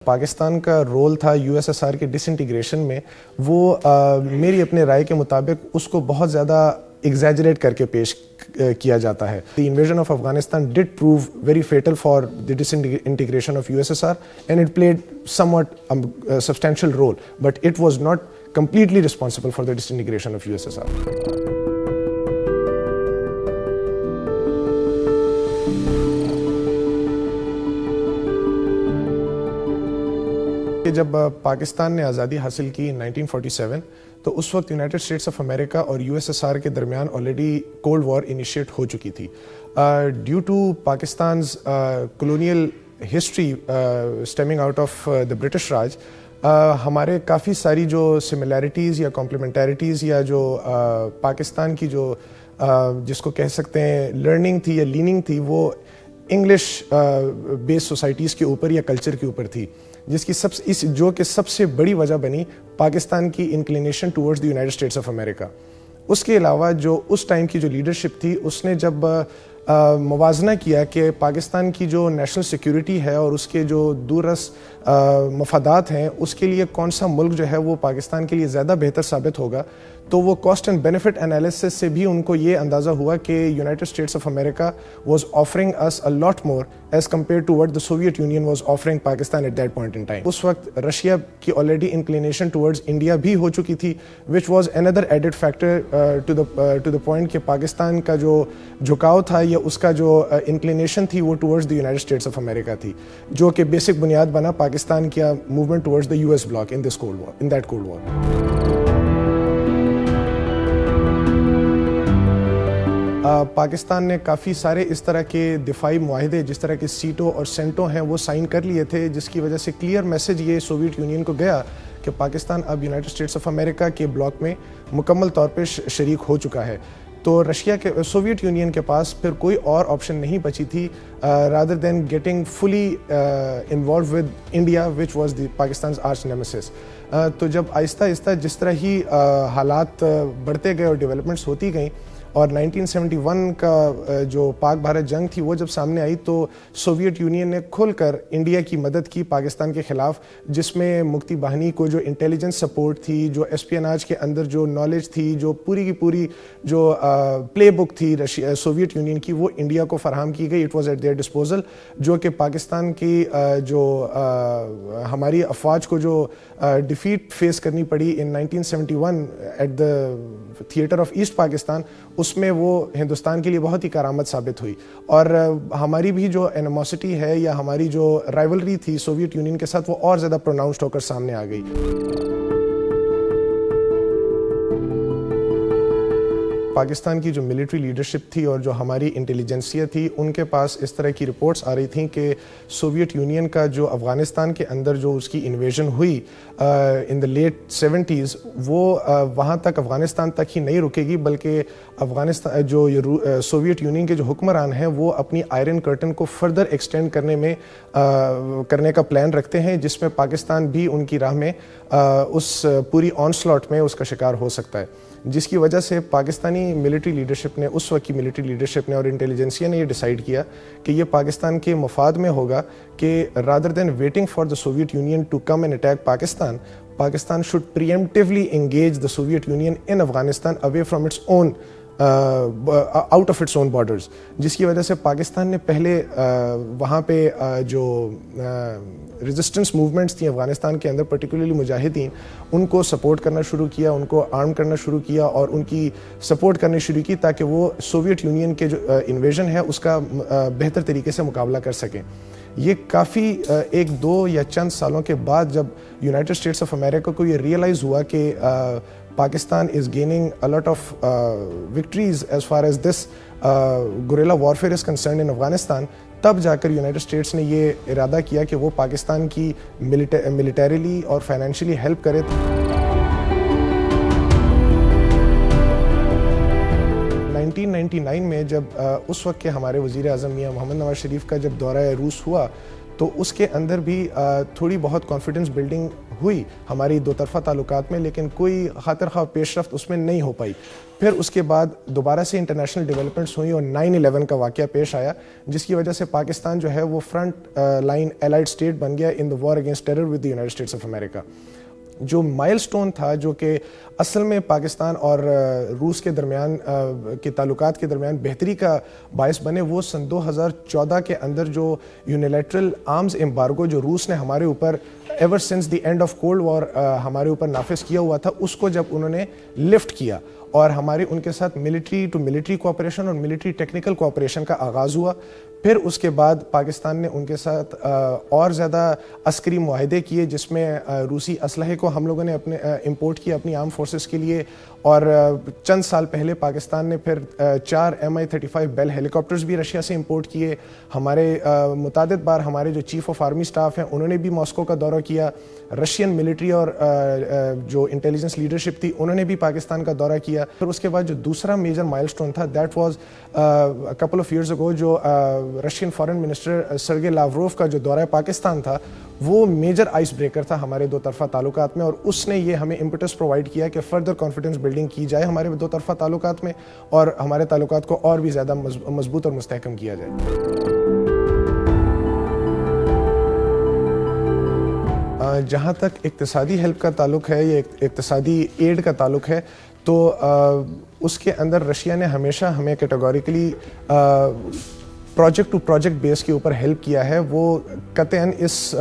پاکستان کا رول تھا you S S R کے ڈس انٹیگریشن میں، وہ میری اپنے رائے کے مطابق اس کو بہت زیادہ ایگزیجریٹ کر کے پیش کیا جاتا ہے. The invasion of Afghanistan did prove very fatal for the disintegration of U S S R and it played somewhat substantial role, but it was not completely responsible for the disintegration of USSR. جب پاکستان نے آزادی حاصل کی 1947 تو اس وقت United States of امریکہ اور you S S R کے درمیان آلریڈی کولڈ وار انیشیٹ ہو چکی تھی. Due to Pakistan's colonial history stemming out of the British Raj, ہمارے کافی ساری جو سملیرٹیز یا کمپلیمنٹیریٹیز یا جو پاکستان کی جو جس کو کہہ سکتے ہیں لرننگ تھی یا لیننگ تھی، وہ انگلش بیس سوسائٹیز کے اوپر یا کلچر کے اوپر تھی، جس کی جو کہ سب سے بڑی وجہ بنی پاکستان کی inclination towards the United States of America. اس کے علاوہ جو اس ٹائم کی جو لیڈرشپ تھی، اس نے جب موازنہ کیا کہ پاکستان کی جو نیشنل سیکیورٹی ہے اور اس کے جو دورس مفادات ہیں، اس کے لیے کون سا ملک جو ہے وہ پاکستان کے لیے زیادہ بہتر ثابت ہوگا، تو وہ کاسٹ اینڈ بینیفٹ انالیسس سے بھی ان کو یہ اندازہ ہوا کہ United States of America was offering us a lot more as compare to what the Soviet Union was offering Pakistan at that point in time. اس وقت رشیا کی آلریڈی انکلینیشن ٹورڈز انڈیا بھی ہو چکی تھی، وچ واز اندر added factor to the point کہ پاکستان کا جو جھکاؤ تھا یا اس کا جو انکلینیشن تھی وہ towards the United States of America تھی، جو کہ بیسک بنیاد بنا پاکستان کیا movement towards the U S bloc in that cold war. Pakistan نے کافی سارے اس طرح کے دفاعی معاہدے جس طرح کے سیٹو اور سینٹو ہیں وہ سائن کر لیے تھے، جس کی وجہ سے کلیئر میسج یہ سوویت یونین کو گیا کہ پاکستان اب یونائٹڈ اسٹیٹس آف امریکہ کے بلاک میں مکمل طور پہ شریک ہو چکا ہے. تو رشیا کے سوویت یونین کے پاس پھر کوئی اور آپشن نہیں بچی تھی rather than getting fully involve with India which was the Pakistan's arch Nemesis. تو جب آہستہ آہستہ جس طرح ہی حالات بڑھتے گئے اور ڈیولپمنٹس ہوتی گئیں اور 1971 کا جو پاک بھارت جنگ تھی وہ جب سامنے آئی، تو سوویت یونین نے کھل کر انڈیا کی مدد کی پاکستان کے خلاف، جس میں مکتی باہنی کو جو انٹیلیجنس سپورٹ تھی، جو اسپیناج کے اندر جو نالج تھی، جو پوری کی پوری جو پلے بک تھی سوویت یونین کی، وہ انڈیا کو فراہم کی گئی. It was at their disposal, جو کہ پاکستان کی جو ہماری افواج کو جو ڈیفیٹ فیس کرنی پڑی in 1971 at the theatre of East Pakistan, اس میں وہ ہندوستان کے لیے بہت ہی کارآمد ثابت ہوئی. اور ہماری بھی جو اینیموسٹی ہے یا ہماری جو رائیولری تھی سوویت یونین کے ساتھ، وہ اور زیادہ پروناؤنسڈ ہو کر سامنے آ گئی. پاکستان کی جو ملٹری لیڈرشپ تھی اور جو ہماری انٹیلیجنسیا تھی، ان کے پاس اس طرح کی رپورٹس آ رہی تھیں کہ سوویت یونین کا جو افغانستان کے اندر جو اس کی انویژن ہوئی ان دا لیٹ 70s، وہ وہاں تک افغانستان تک ہی نہیں رکے گی، بلکہ افغانستان جو سوویت یونین کے جو حکمران ہیں وہ اپنی آئرن کرٹن کو فردر ایکسٹینڈ کرنے کا پلان رکھتے ہیں، جس میں پاکستان بھی ان کی راہ میں اس پوری آن سلاٹ میں اس کا شکار ہو سکتا ہے. جس کی وجہ سے پاکستانی ملٹری لیڈرشپ نے، اس وقت کی ملٹری لیڈرشپ نے اور انٹیلیجنسیا نے یہ ڈیسائیڈ کیا کہ یہ پاکستان کے مفاد میں ہوگا کہ rather than waiting for the Soviet Union to come and attack Pakistan should preemptively engage the Soviet Union in Afghanistan away from its own out of its own borders. جس کی وجہ سے پاکستان نے پہلے وہاں پہ جو ریزسٹنس موومنٹس تھیں افغانستان کے اندر، پرٹیکولرلی مجاہدین، ان کو سپورٹ کرنا شروع کیا، ان کو آرم کرنا شروع کیا اور ان کی سپورٹ کرنی شروع کی تاکہ وہ سوویت یونین کے جو انویژن ہے اس کا بہتر طریقے سے مقابلہ کر سکیں. یہ کافی ایک دو یا چند سالوں کے بعد جب یونائٹڈ اسٹیٹس آف امریکہ کو یہ ریئلائز ہوا کہ Pakistan is gaining a lot of victories as far as this guerrilla warfare is concerned in Afghanistan, تب جا کر یونائٹڈ اسٹیٹس نے یہ ارادہ کیا کہ وہ پاکستان کی ملیٹریلی اور فائنینشلی ہیلپ کرے. 1999 میں جب اس وقت کے ہمارے وزیر اعظم میاں محمد نواز شریف کا جب دورہ روس ہوا، تو اس کے اندر بھی تھوڑی بہت کانفیڈنس بلڈنگ ہوئی ہماری دو طرفہ تعلقات میں, لیکن کوئی خاطر خواہ پیش رفت اس میں نہیں ہو پائی. پھر اس کے بعد دوبارہ سے انٹرنیشنل ڈیولپمنٹس ہوئیں اور 9/11 کا واقعہ پیش آیا, جس کی وجہ سے پاکستان جو ہے وہ فرنٹ لائن الائڈ اسٹیٹ بن گیا in the war against terror with the United States of America. جو مائل سٹون تھا, جو کہ اصل میں پاکستان اور روس کے درمیان کے تعلقات کے درمیان بہتری کا باعث بنے, وہ سن 2014 کے اندر جو یونیلیٹرل آرمز ایمبارگو جو روس نے ہمارے اوپر ever since the end of cold war ہمارے اوپر نافذ کیا ہوا تھا, اس کو جب انہوں نے لفٹ کیا اور ہمارے ان کے ساتھ ملٹری ٹو ملٹری کوآپریشن اور ملٹری ٹیکنیکل کوآپریشن کا آغاز ہوا. پھر اس کے بعد پاکستان نے ان کے ساتھ اور زیادہ عسکری معاہدے کیے, جس میں روسی اسلحے کو ہم لوگوں نے اپنے امپورٹ کیا اپنی آرم فورسز کے لیے, اور چند سال پہلے پاکستان نے پھر 4 Mi-35 بیل ہیلی کاپٹرز بھی رشیا سے امپورٹ کیے. ہمارے متعدد بار ہمارے جو چیف آف آرمی سٹاف ہیں انہوں نے بھی ماسکو کا دورہ کیا, رشین ملٹری اور جو انٹیلیجنس لیڈرشپ تھی انہوں نے بھی پاکستان کا دورہ کیا. پھر اس کے بعد جو دوسرا میجر مائل سٹون تھا, that was couple of years ago, جو رشین فارن منسٹر سرگے لاوروف کا جو دورہ پاکستان تھا, وہ میجر آئس بریکر تھا ہمارے دو طرفہ تعلقات میں, اور اس نے یہ ہمیں امپٹس پرووائڈ کیا کہ فردر کانفیڈنس بلڈنگ کی جائے ہمارے دو طرفہ تعلقات میں, اور ہمارے تعلقات کو اور بھی زیادہ مضبوط اور مستحکم کیا جائے. جہاں تک اقتصادی ہیلپ کا تعلق ہے یا اقتصادی ایڈ کا تعلق ہے, تو اس کے اندر رشیا نے ہمیشہ ہمیں categorically project to project base کے اوپر ہیلپ کیا ہے. وہ قطعاً اس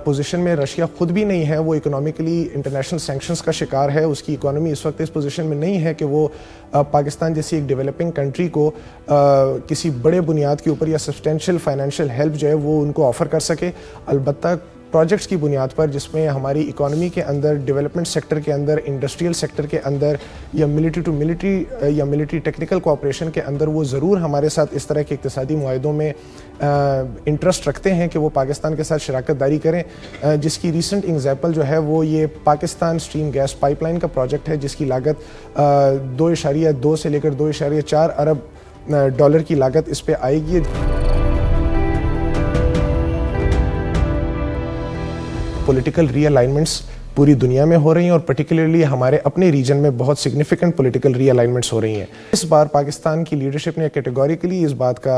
پوزیشن میں رشیا خود بھی نہیں ہے, وہ اکنامکلی انٹرنیشنل سینکشنز کا شکار ہے. اس کی اکانومی اس وقت اس پوزیشن میں نہیں ہے کہ وہ پاکستان جیسی ایک ڈیولپنگ کنٹری کو کسی بڑے بنیاد کے اوپر یا سبسٹینشیل فائنینشیل ہیلپ جو ہے وہ ان کو آفر کر سکے. البتہ پروجیکٹس کی بنیاد پر, جس میں ہماری اکانومی کے اندر, ڈیولپمنٹ سیکٹر کے اندر, انڈسٹریل سیکٹر کے اندر, یا ملٹری ٹو ملٹری یا ملٹری ٹیکنیکل کوآپریشن کے اندر, وہ ضرور ہمارے ساتھ اس طرح کے اقتصادی معاہدوں میں انٹرسٹ رکھتے ہیں کہ وہ پاکستان کے ساتھ شراکت داری کریں. جس کی ریسنٹ ایگزامپل جو ہے وہ یہ پاکستان اسٹریم گیس پائپ لائن کا پروجیکٹ ہے, جس کی لاگت 2.2 سے لے کر 2.4 ارب ڈالر کی لاگت اس پہ آئے گی. پولیٹیکل ری الائنمنٹس پوری دنیا میں ہو رہی ہیں, اور پرٹیکولرلی ہمارے اپنے ریجن میں بہت سگنیفیکنٹ پولیٹیکل ری الائنمنٹس ہو رہی ہیں. اس بار پاکستان کی لیڈرشپ نے کیٹیگوریکلی اس بات کا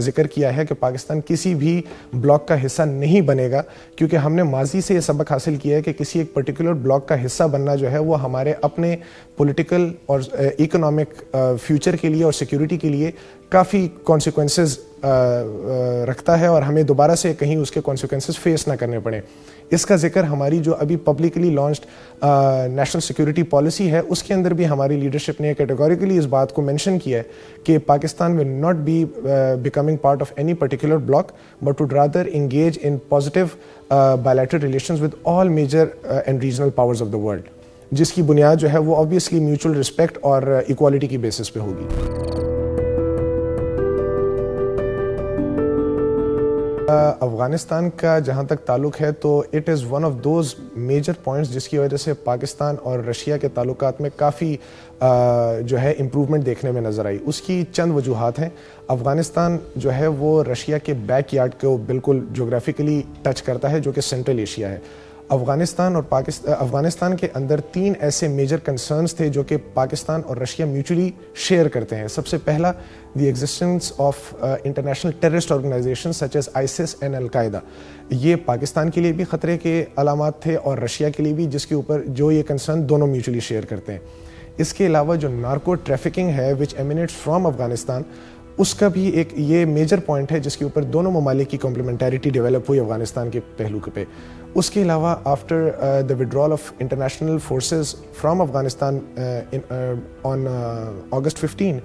ذکر کیا ہے کہ پاکستان کسی بھی بلاک کا حصہ نہیں بنے گا, کیونکہ ہم نے ماضی سے یہ سبق حاصل کیا ہے کہ کسی ایک پرٹیکولر بلاک کا حصہ بننا جو ہے وہ ہمارے اپنے پولیٹیکل اور اکنامک فیوچر کے لیے اور سیکیورٹی کے لیے کافی کانسیکوینسز رکھتا ہے, اور ہمیں دوبارہ سے کہیں اس کے کانسیکوینسز فیس نہ کرنے پڑیں. اس کا ذکر ہماری جو ابھی publicly launched national security policy ہے اس کے اندر بھی ہماری لیڈرشپ نے کیٹیگوریکلی اس بات کو مینشن کیا ہے کہ Pakistan will not be becoming part of any particular bloc, but would rather engage in positive bilateral relations with all major and regional powers of the world, جس کی بنیاد جو ہے وہ آبویسلی میوچل رسپیکٹ اور ایکوالٹی کی بیسس پہ ہوگی. افغانستان کا جہاں تک تعلق ہے تو it is one of those major points جس کی وجہ سے پاکستان اور رشیا کے تعلقات میں کافی جو ہے امپروومنٹ دیکھنے میں نظر آئی. اس کی چند وجوہات ہیں. افغانستان جو ہے وہ رشیا کے بیک یارڈ کو بالکل جغرافیکلی ٹچ کرتا ہے, جو کہ سینٹرل ایشیا ہے. افغانستان کے اندر 3 ایسے میجر کنسرنز تھے جو کہ پاکستان اور رشیا میوچولی شیئر کرتے ہیں. سب سے پہلا, the existence of international terrorist organisation such as ISIS and al Qaeda. یہ پاکستان کے لیے بھی خطرے کے علامات تھے اور رشیا کے لیے بھی, جس کے اوپر جو یہ کنسرن دونوں میوچولی شیئر کرتے ہیں. اس کے علاوہ جو نارکو ٹریفکنگ ہے وچ ایمینیٹس فرام افغانستان, اس کا بھی ایک یہ میجر پوائنٹ ہے جس کے اوپر دونوں ممالک کی کمپلیمنٹیریٹی ڈیولپ ہوئی افغانستان کے پہلو پہ. اس کے علاوہ after the withdrawal of international forces from Afghanistan on August 15,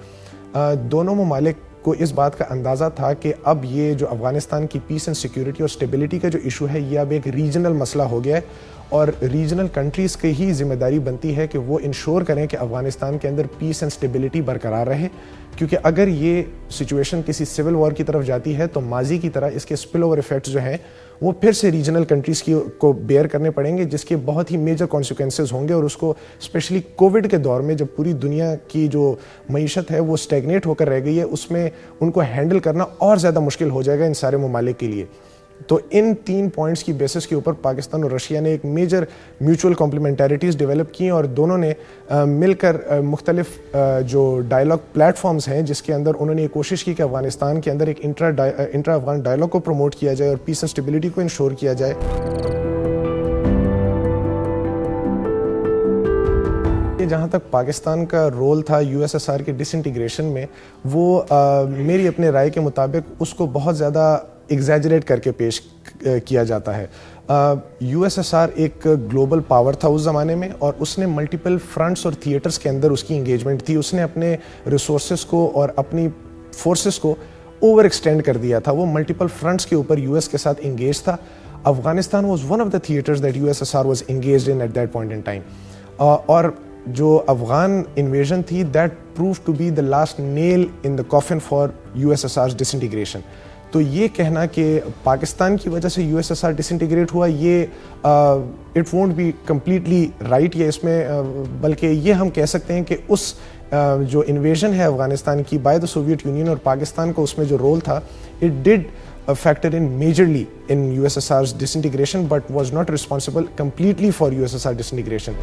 دونوں ممالک کو اس بات کا اندازہ تھا کہ اب یہ جو افغانستان کی پیس اینڈ سیکیورٹی اور اسٹیبلٹی کا جو ایشو ہے یہ اب ایک ریجنل مسئلہ ہو گیا ہے, اور ریجنل کنٹریز کی ہی ذمہ داری بنتی ہے کہ وہ انشور کریں کہ افغانستان کے اندر پیس اینڈ اسٹیبلٹی برقرار رہے, کیونکہ اگر یہ سچویشن کسی سول وار کی طرف جاتی ہے تو ماضی کی طرح اس کے اسپل اوور ایفیکٹس جو ہیں وہ پھر سے ریجنل کنٹریز کو بیئر کرنے پڑیں گے, جس کے بہت ہی میجر کانسیکوینسز ہوں گے. اور اس کو اسپیشلی کووڈ کے دور میں جب پوری دنیا کی جو معیشت ہے وہ اسٹیگنیٹ ہو کر رہ گئی ہے, اس میں ان کو ہینڈل کرنا اور زیادہ مشکل ہو جائے گا ان سارے ممالک کے لیے. تو ان 3 پوائنٹس کی بیسس کے اوپر پاکستان اور رشیا نے ایک میجر میوچول کمپلیمنٹیریٹیز ڈیولپ کی اور دونوں نے مل کر مختلف جو ڈائلاگ پلیٹ فارمز ہیں جس کے اندر انہوں نے یہ کوشش کی کہ افغانستان کے اندر ایک انٹرا افغان ڈائلاگ کو پروموٹ کیا جائے اور پیس اینڈ اسٹیبلٹی کو انشور کیا جائے. جہاں تک پاکستان کا رول تھا یو ایس ایس آر کے ڈس انٹیگریشن میں، وہ میری اپنے رائے کے مطابق اس کو بہت زیادہ ایگزیجریٹ کر کے پیش کیا جاتا ہے. یو ایس ایس آر ایک گلوبل پاور تھا اس زمانے میں، اور اس نے ملٹیپل فرنٹس اور تھیٹرز کے اندر اس کی انگیجمنٹ تھی. اس نے اپنے ریسورسز کو اور اپنی فورسز کو اوور ایکسٹینڈ کر دیا تھا. وہ ملٹیپل فرنٹس کے اوپر یو ایس کے ساتھ انگیج تھا. Afghanistan was one of the theatres that U S S R was engaged in at that point in time. اور جو افغان انویژن تھی that proved to be the last nail in the coffin for U S S R disintegration. تو یہ کہنا کہ پاکستان کی وجہ سے U S S R disintegrate ہوا، یہ it won't be completely right. یہ اس میں بلکہ یہ ہم کہہ سکتے ہیں کہ اس جو انویژن ہے افغانستان کی بائی دا سوویٹ یونین اور پاکستان کا اس میں جو رول تھا، it did factor in majorly in USSR's disintegration but was not responsible completely for USSR disintegration.